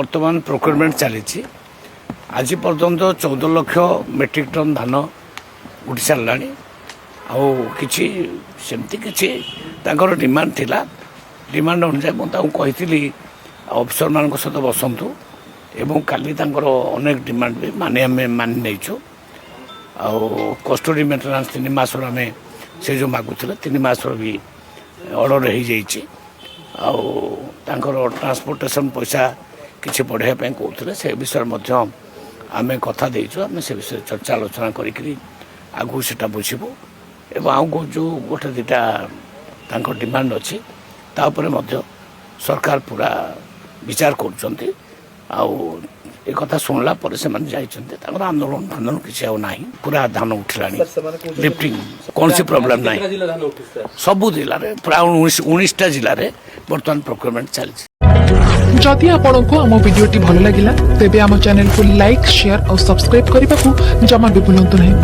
बर्तमान प्रोक्योरमेंट चली आज पर्यंत 14 लाख मेट्रिक टन धान उठी सारा आमती किसी डिमांड थिला डिमांड अनुसार मुझे अफिसर मान सहित बसतु एवं काली अनेक डिमांड भी मानि नहीं कस्टडी मेन्टेनान्स 3 मास आम से जो मागुले 3 मास भी ऑर्डर हो जाइए ट्रांसपोर्टेशन पैसा किसी बढ़ाई कहते से विषय आम कथा देचु आम से विषय चर्चा आलोचना करी आगू से बुझू एवं आगे जो गोटे दुटा डिमांड अच्छी तापर सरकार पूरा विचार कर कथा शुणला से आंदोलन फांदोलन किसी ना पूरा धान उठला लिफ्टिंग कौन सी प्रोब्लेम ना सबू जिले में प्राय 19टा जिले में बर्तमान प्रोक्योरमेंट चलती। जदि आपंक आम भिडी भल लगा तेब आम चैनल को लाइक शेयर और सब्सक्राइब करने को जमा भी भूलु नहीं।